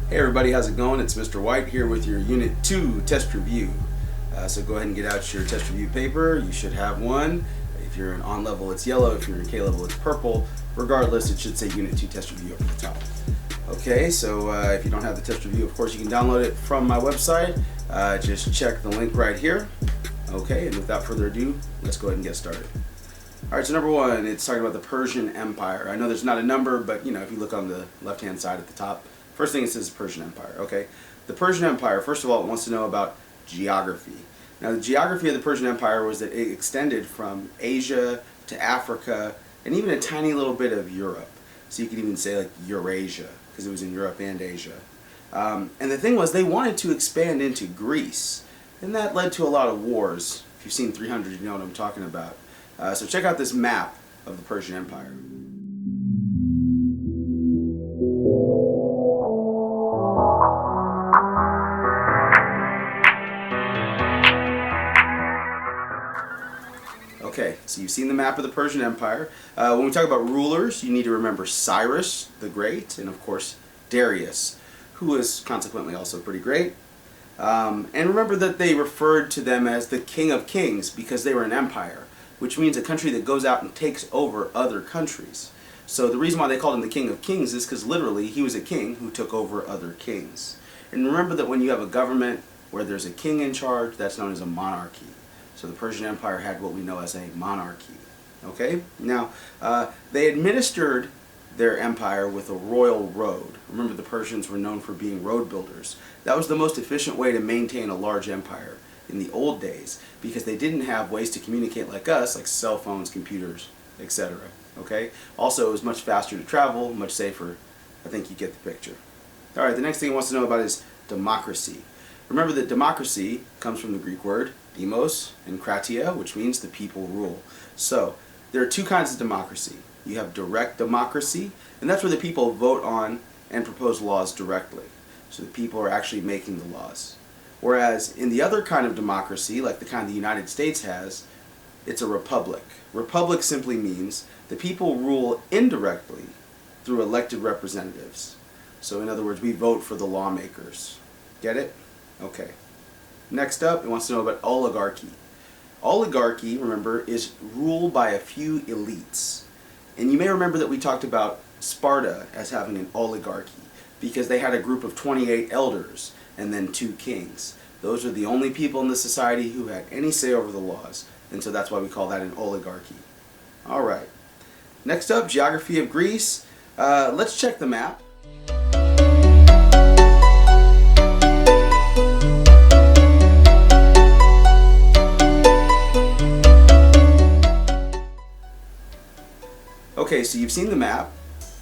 Hey everybody, how's it going? It's Mr. White here with your Unit 2 test review. So go ahead and get out your test review paper. You should have one. If you're in on level, it's yellow. If you're in K level, it's purple. Regardless, it should say Unit 2 test review up at the top. Okay, so if you don't have the test review, of course you can download it from my website. Just check the link right here. Okay, and without further ado, let's go ahead and get started. Alright, so number one, it's talking about the Persian Empire. I know there's not a number, but you know, if you look on the left-hand side at the top, first thing it says Persian Empire. Okay, the Persian Empire, first of all, it wants to know about geography. Now, the geography of the Persian Empire was that it extended from Asia to Africa and even a tiny little bit of Europe. So you could even say like Eurasia, because it was in Europe and Asia. And the thing was, they wanted to expand into Greece, and that led to a lot of wars. If you've seen 300, you know what I'm talking about. So check out this map of the Persian Empire. Okay, so you've seen the map of the Persian Empire. When we talk about rulers, you need to remember Cyrus the Great, and of course Darius, who was consequently also pretty great. And remember that they referred to them as the King of Kings because they were an empire, which means a country that goes out and takes over other countries. So the reason why they called him the King of Kings is because literally he was a king who took over other kings. And remember that when you have a government where there's a king in charge, that's known as a monarchy. So the Persian Empire had what we know as a monarchy. Okay? Now, they administered their empire with a royal road. Remember, the Persians were known for being road builders. That was the most efficient way to maintain a large empire in the old days, because they didn't have ways to communicate like us, like cell phones, computers, etc. Okay? Also, it was much faster to travel, much safer. I think you get the picture. Alright, the next thing he wants to know about is democracy. Remember that democracy comes from the Greek word demos and kratia, which means the people rule. So, there are two kinds of democracy. You have direct democracy, and that's where the people vote on and propose laws directly. So the people are actually making the laws. Whereas in the other kind of democracy, like the kind the United States has, it's a republic. Republic simply means the people rule indirectly through elected representatives. So in other words, we vote for the lawmakers. Get it? Okay. Next up, it wants to know about oligarchy. Oligarchy, remember, is ruled by a few elites. And you may remember that we talked about Sparta as having an oligarchy because they had a group of 28 elders and then 2 kings. Those are the only people in the society who had any say over the laws, and so that's why we call that an oligarchy. Alright, next up, geography of Greece. Let's check the map. Okay, so you've seen the map.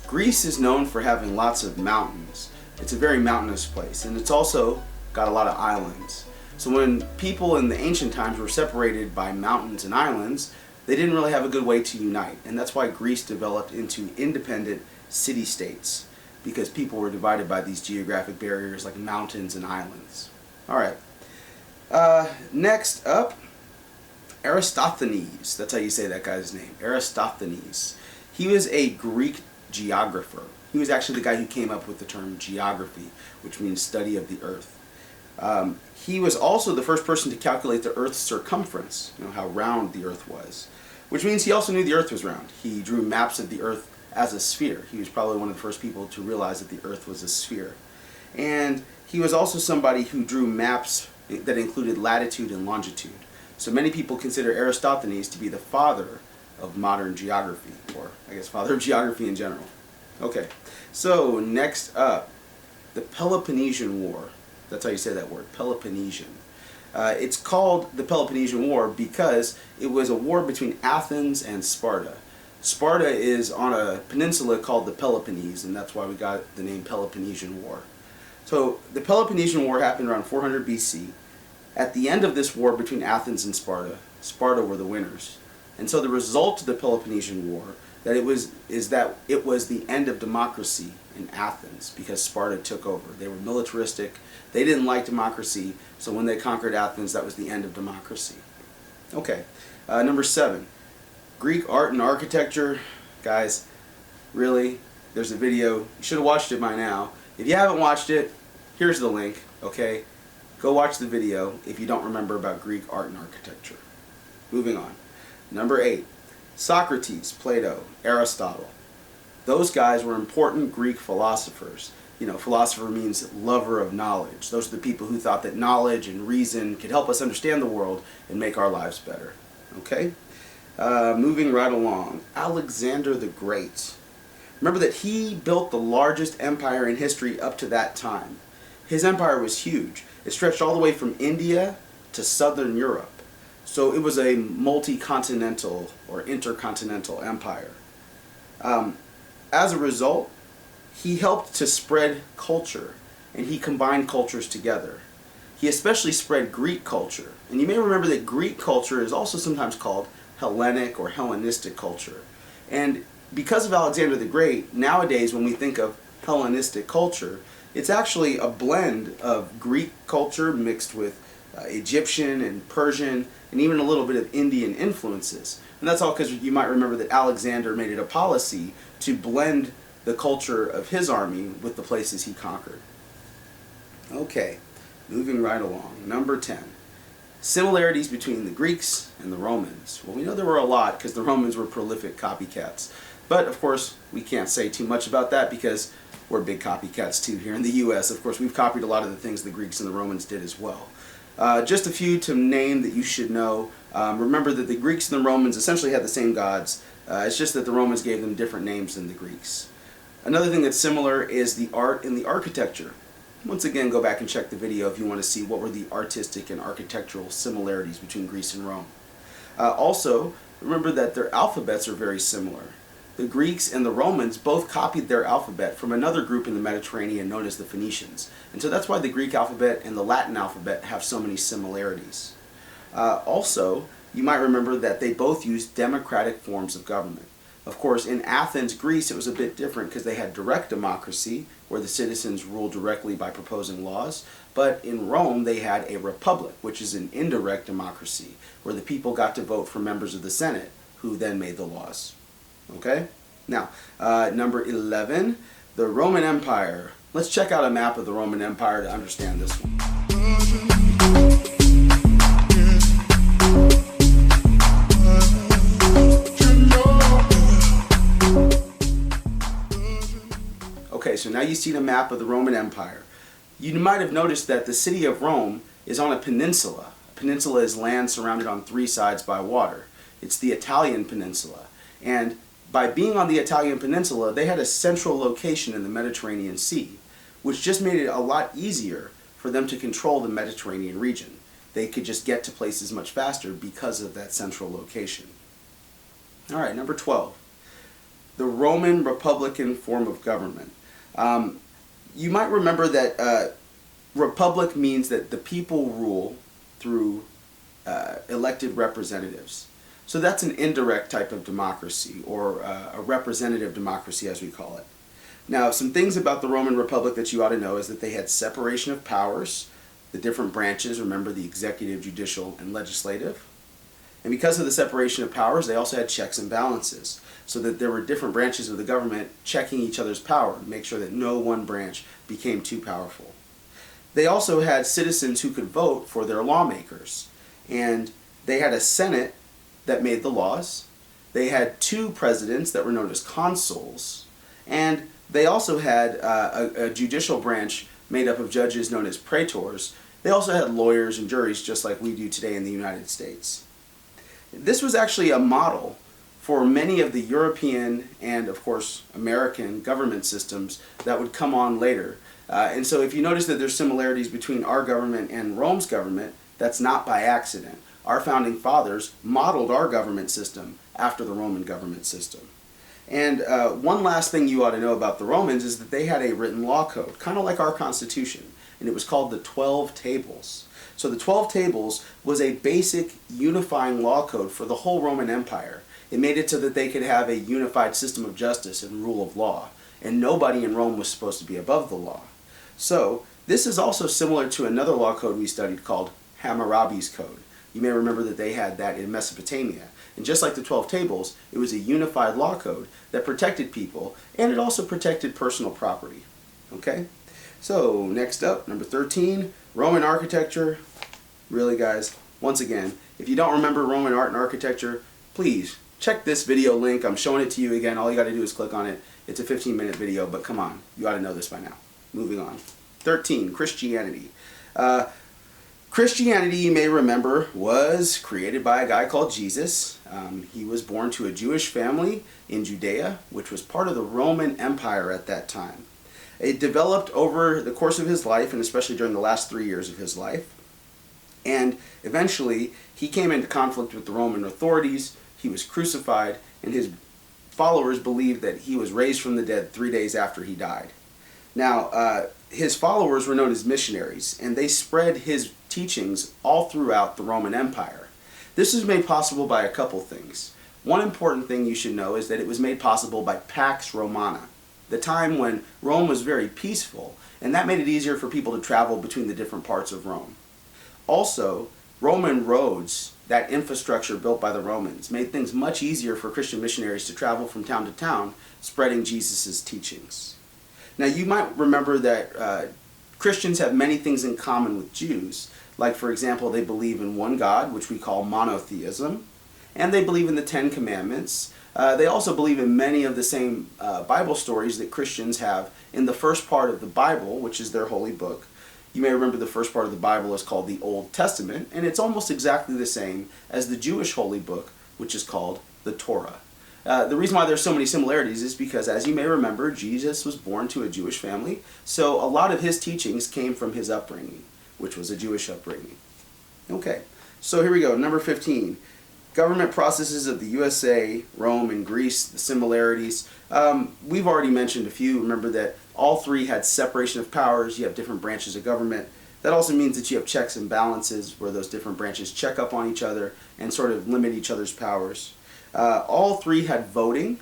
Greece is known for having lots of mountains. It's a very mountainous place, and it's also got a lot of islands. So when people in the ancient times were separated by mountains and islands, they didn't really have a good way to unite, and that's why Greece developed into independent city-states, because people were divided by these geographic barriers like mountains and islands. Alright, next up, Eratosthenes. That's how you say that guy's name, Eratosthenes. He was a Greek geographer. He was actually the guy who came up with the term geography, which means study of the earth. He was also the first person to calculate the earth's circumference, you know, how round the earth was, which means he also knew the earth was round. He drew maps of the earth as a sphere. He was probably one of the first people to realize that the earth was a sphere. And he was also somebody who drew maps that included latitude and longitude. So many people consider Eratosthenes to be the father of modern geography, or I guess father of geography in general. Okay, so next up, the Peloponnesian War. That's how you say that word, Peloponnesian. It's called the Peloponnesian War because it was a war between Athens and Sparta. Sparta is on a peninsula called the Peloponnese, and that's why we got the name Peloponnesian War. So the Peloponnesian War happened around 400 BC. At the end of this war between Athens and Sparta, Sparta were the winners. And so the result of the Peloponnesian War is that it was the end of democracy in Athens because Sparta took over. They were militaristic. They didn't like democracy, so when they conquered Athens, that was the end of democracy. Okay, number 7, Greek art and architecture. Guys, really, there's a video. You should have watched it by now. If you haven't watched it, here's the link, okay? Go watch the video if you don't remember about Greek art and architecture. Moving on. Number 8. Socrates, Plato, Aristotle. Those guys were important Greek philosophers. You know, philosopher means lover of knowledge. Those are the people who thought that knowledge and reason could help us understand the world and make our lives better. Okay? Moving right along. Alexander the Great. Remember that he built the largest empire in history up to that time. His empire was huge. It stretched all the way from India to southern Europe. So it was a multi-continental or intercontinental empire. As a result, he helped to spread culture, and he combined cultures together. He especially spread Greek culture. And you may remember that Greek culture is also sometimes called Hellenic or Hellenistic culture. And because of Alexander the Great, nowadays when we think of Hellenistic culture, it's actually a blend of Greek culture mixed with Egyptian and Persian and even a little bit of Indian influences. And that's all because you might remember that Alexander made it a policy to blend the culture of his army with the places he conquered. Okay, moving right along. Number 10. Similarities between the Greeks and the Romans. Well, we know there were a lot because the Romans were prolific copycats. But, of course, we can't say too much about that because we're big copycats too here in the U.S. Of course, we've copied a lot of the things the Greeks and the Romans did as well. Just a few to name that you should know. Remember that the Greeks and the Romans essentially had the same gods. It's just that the Romans gave them different names than the Greeks. Another thing that's similar is the art and the architecture. Once again, go back and check the video if you want to see what were the artistic and architectural similarities between Greece and Rome. Also, remember that their alphabets are very similar. The Greeks and the Romans both copied their alphabet from another group in the Mediterranean known as the Phoenicians. And so that's why the Greek alphabet and the Latin alphabet have so many similarities. Also, you might remember that they both used democratic forms of government. Of course, in Athens, Greece, it was a bit different because they had direct democracy, where the citizens ruled directly by proposing laws. But in Rome, they had a republic, which is an indirect democracy, where the people got to vote for members of the Senate, who then made the laws. Okay? Now, number 11, the Roman Empire. Let's check out a map of the Roman Empire to understand this one. Okay, so now you see the map of the Roman Empire. You might have noticed that the city of Rome is on a peninsula. A peninsula is land surrounded on 3 sides by water. It's the Italian peninsula. And by being on the Italian peninsula, they had a central location in the Mediterranean Sea, which just made it a lot easier for them to control the Mediterranean region. They could just get to places much faster because of that central location. All right, number 12, the Roman Republican form of government. You might remember that republic means that the people rule through elected representatives. So that's an indirect type of democracy, or a representative democracy as we call it. Now, some things about the Roman Republic that you ought to know is that they had separation of powers, the different branches, remember the executive, judicial, and legislative. And because of the separation of powers, they also had checks and balances, so that there were different branches of the government checking each other's power to make sure that no one branch became too powerful. They also had citizens who could vote for their lawmakers, and they had a Senate that made the laws. They had 2 presidents that were known as consuls, and they also had a judicial branch made up of judges known as praetors. They also had lawyers and juries just like we do today in the United States. This was actually a model for many of the European and, of course, American government systems that would come on later. And so if you notice that there's similarities between our government and Rome's government, that's not by accident. Our founding fathers modeled our government system after the Roman government system. And one last thing you ought to know about the Romans is that they had a written law code, kind of like our Constitution, and it was called the 12 Tables. So the 12 Tables was a basic unifying law code for the whole Roman Empire. It made it so that they could have a unified system of justice and rule of law, and nobody in Rome was supposed to be above the law. So this is also similar to another law code we studied called Hammurabi's Code. You may remember that they had that in Mesopotamia. And just like the 12 Tables, it was a unified law code that protected people, and it also protected personal property. Okay? So next up, number 13, Roman architecture. Really, guys, once again, if you don't remember Roman art and architecture, please check this video link. I'm showing it to you again. All you got to do is click on it. It's a 15-minute video, but come on, you ought to know this by now. Moving on. 13, Christianity. Christianity, you may remember, was created by a guy called Jesus. He was born to a Jewish family in Judea, which was part of the Roman Empire at that time. It developed over the course of his life, and especially during the last 3 years of his life. And eventually, he came into conflict with the Roman authorities. He was crucified, and his followers believed that he was raised from the dead 3 days after he died. Now, his followers were known as missionaries, and they spread his teachings all throughout the Roman Empire. This was made possible by a couple things. One important thing you should know is that it was made possible by Pax Romana, the time when Rome was very peaceful, and that made it easier for people to travel between the different parts of Rome. Also, Roman roads, that infrastructure built by the Romans, made things much easier for Christian missionaries to travel from town to town, spreading Jesus' teachings. Now, you might remember that Christians have many things in common with Jews. Like, for example, they believe in one God, which we call monotheism, and they believe in the Ten Commandments. They also believe in many of the same Bible stories that Christians have in the first part of the Bible, which is their holy book. You may remember the first part of the Bible is called the Old Testament, and it's almost exactly the same as the Jewish holy book, which is called the Torah. The reason why there's so many similarities is because, as you may remember, Jesus was born to a Jewish family, so a lot of his teachings came from his upbringing, which was a Jewish upbringing. Okay, so here we go, number 15. Government processes of the USA, Rome, and Greece, the similarities. We've already mentioned a few. Remember that all three had separation of powers. You have different branches of government. That also means that you have checks and balances where those different branches check up on each other and sort of limit each other's powers. All three had voting,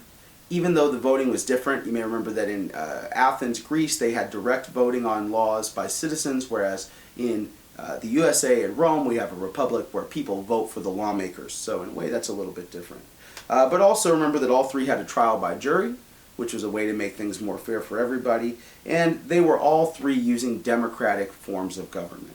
even though the voting was different. You may remember that in Athens, Greece, they had direct voting on laws by citizens, whereas in the USA and Rome, we have a republic where people vote for the lawmakers. So in a way, that's a little bit different. But also remember that all three had a trial by jury, which was a way to make things more fair for everybody. And they were all three using democratic forms of government.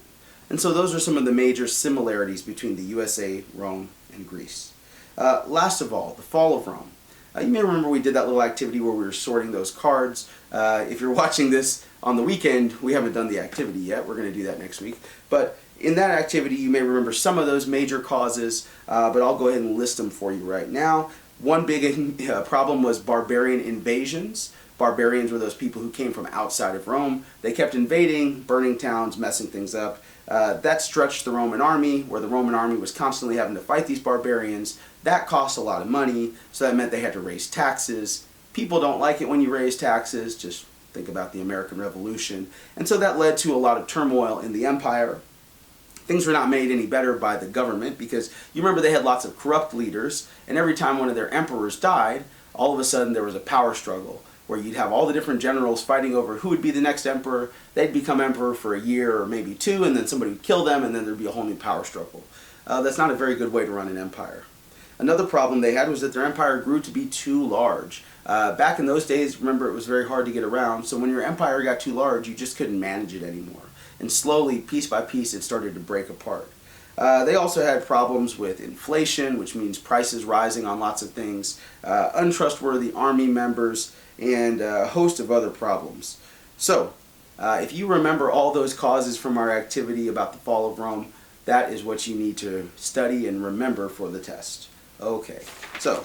And so those are some of the major similarities between the USA, Rome, and Greece. Last of all, the fall of Rome. You may remember we did that little activity where we were sorting those cards. If you're watching this on the weekend, we haven't done the activity yet. We're going to do that next week. But in that activity, you may remember some of those major causes, but I'll go ahead and list them for you right now. One big problem was barbarian invasions. Barbarians were those people who came from outside of Rome. They kept invading, burning towns, messing things up. That stretched the Roman army, where the Roman army was constantly having to fight these barbarians. That cost a lot of money, so that meant they had to raise taxes. People don't like it when you raise taxes. Just think about the American Revolution. And so that led to a lot of turmoil in the empire. Things were not made any better by the government because you remember they had lots of corrupt leaders, and every time one of their emperors died, all of a sudden there was a power struggle where you'd have all the different generals fighting over who would be the next emperor. They'd become emperor for a year or maybe two, and then somebody would kill them, and then there'd be a whole new power struggle. That's not a very good way to run an empire. Another problem they had was that their empire grew to be too large. Back in those days, remember, it was very hard to get around, so when your empire got too large, you just couldn't manage it anymore. And slowly, piece by piece, it started to break apart. They also had problems with inflation, which means prices rising on lots of things, untrustworthy army members, and a host of other problems. So, if you remember all those causes from our activity about the fall of Rome, that is what you need to study and remember for the test. Okay, so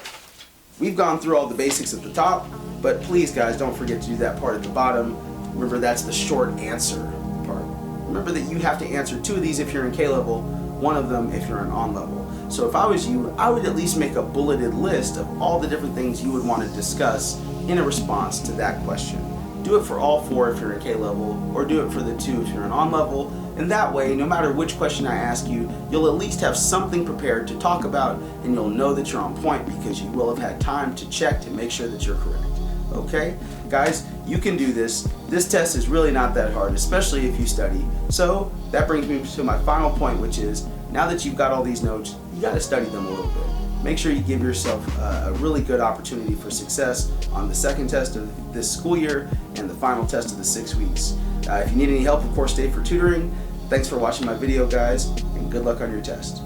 we've gone through all the basics at the top, but please guys, don't forget to do that part at the bottom. Remember, that's the short answer part. Remember that you have to answer 2 of these if you're in K-level, 1 of them if you're in on-level. So if I was you, I would at least make a bulleted list of all the different things you would want to discuss in a response to that question. Do it for all 4 if you're in K-level, or do it for the 2 if you're in on-level, and that way, no matter which question I ask you, you'll at least have something prepared to talk about, and you'll know that you're on point because you will have had time to check to make sure that you're correct. Okay? Guys, you can do this. This test is really not that hard, especially if you study. So, that brings me to my final point, which is, now that you've got all these notes, you got to study them a little bit. make sure you give yourself a really good opportunity for success on the second test of this school year and the final test of the 6 weeks. If you need any help, of course, stay for tutoring. Thanks for watching my video, guys, and good luck on your test.